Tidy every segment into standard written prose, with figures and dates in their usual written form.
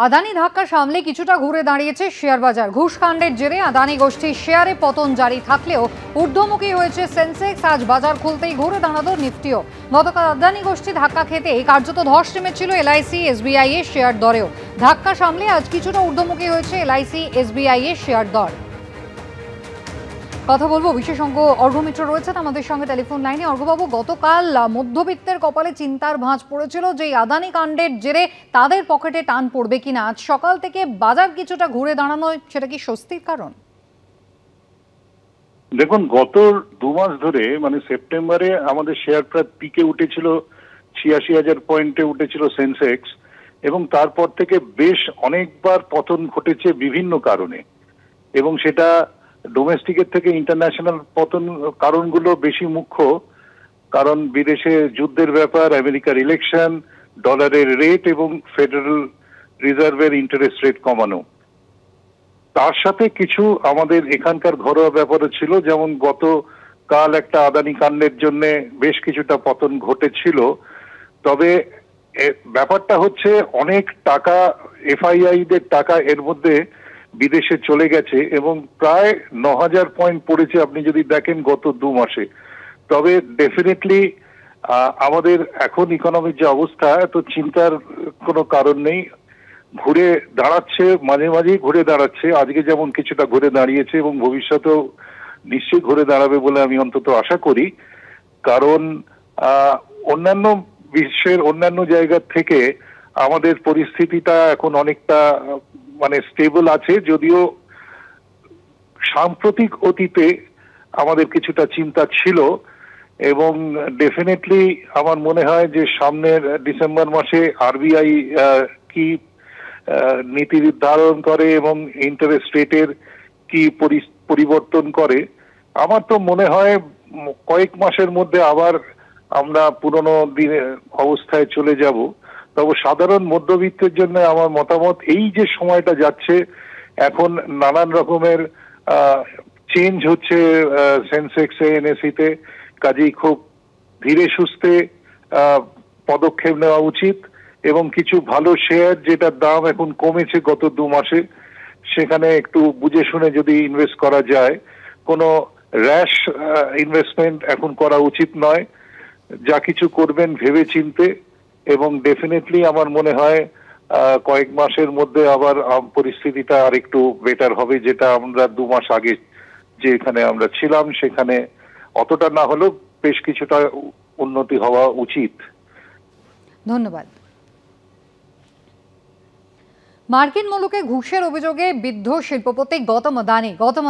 আদানি ধাক্কা সামলে কিছুটা ঘুরে দাঁড়িয়েছে শেয়ার বাজার। ঘুষকাণ্ডের জেরে আদানি গোষ্ঠীর শেয়ারে পতন জারি থাকলেও ঊর্ধ্বমুখী হয়েছে সেন্সেক্স। আজ বাজার খুলতেই ঘুরে দাঁড়ালো নিফটিও। গতকাল আদানি গোষ্ঠী ধাক্কা খেতে কার্যত ধস নেমেছিল এলআইসি এসবিআই এর শেয়ার দরেও। ধাক্কা সামলে আজ কিছুটা ঊর্ধ্বমুখী হয়েছে এলআইসি এসবিআই এর শেয়ার দর। কথা বলবো বিশেষজ্ঞ অর্ঘ্য মিত্র রয়েছেন আমাদের সঙ্গে টেলিফোন লাইনে। অর্ঘ্যবাবু, গতকাল মধ্যবিত্তের কপালে চিন্তার ভাঁজ পড়েছিল যে আদানি কাণ্ডের জেরে তাদের পকেটে টান পড়বে কিনা। আজ সকাল থেকে বাজার কিছুটা ঘুরে দাঁড়ানো, সেটা কি স্বস্তির কারণ? দেখুন, গত 2 মাস ধরে মানে সেপ্টেম্বরে আমাদের শেয়ার প্রায় পিকে উঠেছিল, 86,000 পয়েন্টে উঠেছিল সেন্সেক্স, এবং তারপর থেকে বেশ অনেকবার পতন ঘটেছে বিভিন্ন কারণে, এবং সেটা ডোমেস্টিকের থেকে ইন্টারন্যাশনাল পতন কারণগুলো বেশি মুখ্য। কারণ বিদেশে যুদ্ধের ব্যাপার, আমেরিকার ইলেকশন, ডলারের রেট এবং ফেডারেল রিজার্ভের ইন্টারেস্ট রেট কমানো, তার সাথে কিছু আমাদের এখানকার ঘরোয়া ব্যাপারও ছিল। যেমন গতকাল একটা আদানি কাণ্ডের জন্য বেশ কিছুটা পতন ঘটেছিল। তবে ব্যাপারটা হচ্ছে অনেক টাকা, এফআইআইদের টাকা এর মধ্যে বিদেশে চলে গেছে এবং প্রায় 9,000 পয়েন্ট পড়েছে আপনি যদি দেখেন গত 2 মাসে। তবে ডেফিনেটলি আমাদের এখন ইকোনমির যে অবস্থা, তো চিন্তার কোনো কারণ নেই। ঘুরে দাঁড়াচ্ছে, মাঝে মাঝেই ঘুরে দাঁড়াচ্ছে। আজকে যেমন কিছুটা ঘুরে দাঁড়িয়েছে এবং ভবিষ্যতেও নিশ্চয়ই ঘুরে দাঁড়াবে বলে আমি অন্তত আশা করি। কারণ অন্যান্য বিশ্বের অন্যান্য জায়গা থেকে আমাদের পরিস্থিতিটা এখন অনেকটা মানে স্টেবল আছে, যদিও সাম্প্রতিক অতীতে আমাদের কিছুটা চিন্তা ছিল। এবং ডেফিনেটলি আমার মনে হয় যে সামনের ডিসেম্বর মাসে আরবিআই কি নীতি নির্ধারণ করে এবং ইন্টারেস্ট রেটের কি পরিবর্তন করে, আমার তো মনে হয় কয়েক মাসের মধ্যে আবার আমরা পুরনো দিনের অবস্থায় চলে যাব। তবে সাধারণ মধ্যবিত্তের জন্য আমার মতামত, এই যে সময়টা যাচ্ছে এখন নানান রকমের চেঞ্জ হচ্ছে সেন্সেক্সে, এনএসিতে, কাজেই খুব ধীরে সুস্থে পদক্ষেপ নেওয়া উচিত। এবং কিছু ভালো শেয়ার যেটার দাম এখন কমেছে গত 2 মাসে, সেখানে একটু বুঝে শুনে যদি ইনভেস্ট করা যায়। কোনো র্যাশ ইনভেস্টমেন্ট এখন করা উচিত নয়। যা কিছু করবেন ভেবে চিনতে, এবং ডেফিনেটলি আমার মনে হয় কয়েক মাসের মধ্যে আবার পরিস্থিতিটা আর একটু বেটার হবে। যেটা আমরা 2 মাস আগে যেখানে আমরা ছিলাম সেখানে অতটা না হলেও বেশ কিছুটা উন্নতি হওয়া উচিত। ধন্যবাদ। মার্কিন মুলুকে ঘুষের অভিযোগে বিদ্ধ শিল্পপতি গৌতম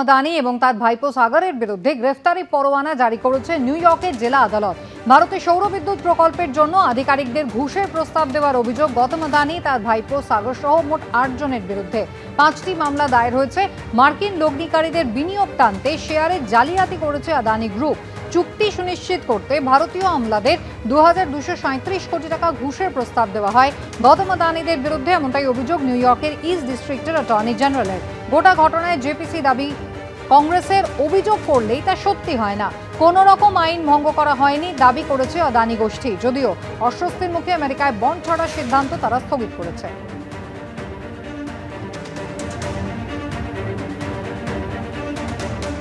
আদানি এবং তার ভাইপো সাগরের বিরুদ্ধে গ্রেফতারি পরোয়ানা জারি করেছে নিউ ইয়র্কের জেলা আদালত। ভারতে সৌর বিদ্যুৎ প্রকল্পের জন্য আধিকারিকদের ঘুষের প্রস্তাব দেওয়ার অভিযোগ গৌতম আদানি, তার ভাইপো সাগর সহ মোট 8 জনের বিরুদ্ধে। 5টি মামলা দায়ের হয়েছে। মার্কিন লগ্নিকারীদের বিনিয়োগ টানতে শেয়ারে জালিয়াতি করেছে আদানি গ্রুপ। চুক্তি সুনিশ্চিত করতে ভারতীয় আমলাদের 2,237 কোটি টাকা ঘুষের প্রস্তাব দেওয়া হয় গৌতম আদানিদের বিরুদ্ধে, এমনটাই অভিযোগ নিউ ইয়র্কের ইস্ট ডিস্ট্রিক্টের অ্যাটর্নি জেনারেলের। গোটা ঘটনায় জেপিসি দাবি, কংগ্রেসের অভিযোগ করলেই তা সত্যি হয় না। কোনো রকম আইন ভঙ্গ করা হয়নি দাবি করেছে আদানি গোষ্ঠী। যদিও অস্বস্তির মুখে আমেরিকায় বন্ড ছাড়ার সিদ্ধান্ত তারা স্থগিত করেছে।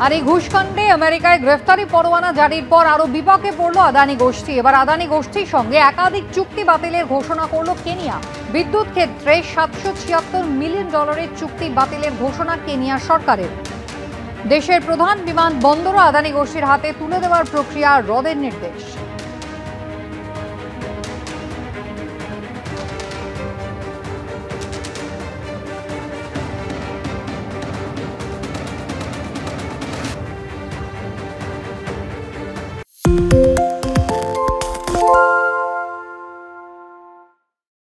আর এই ঘুষকাণ্ডে আমেরিকায় গ্রেফতারি পরোয়ানা জারির পর আরো বিপাকে পড়ল আদানি গোষ্ঠী। এবার আদানি গোষ্ঠীর সঙ্গে একাধিক চুক্তি বাতিলের ঘোষণা করল কেনিয়া। বিদ্যুৎ ক্ষেত্রে $776 মিলিয়ন চুক্তি বাতিলের ঘোষণা কেনিয়া সরকারের। দেশের প্রধান বিমানবন্দরও আদানি গোষ্ঠীর হাতে তুলে দেওয়ার প্রক্রিয়া রদের নির্দেশ।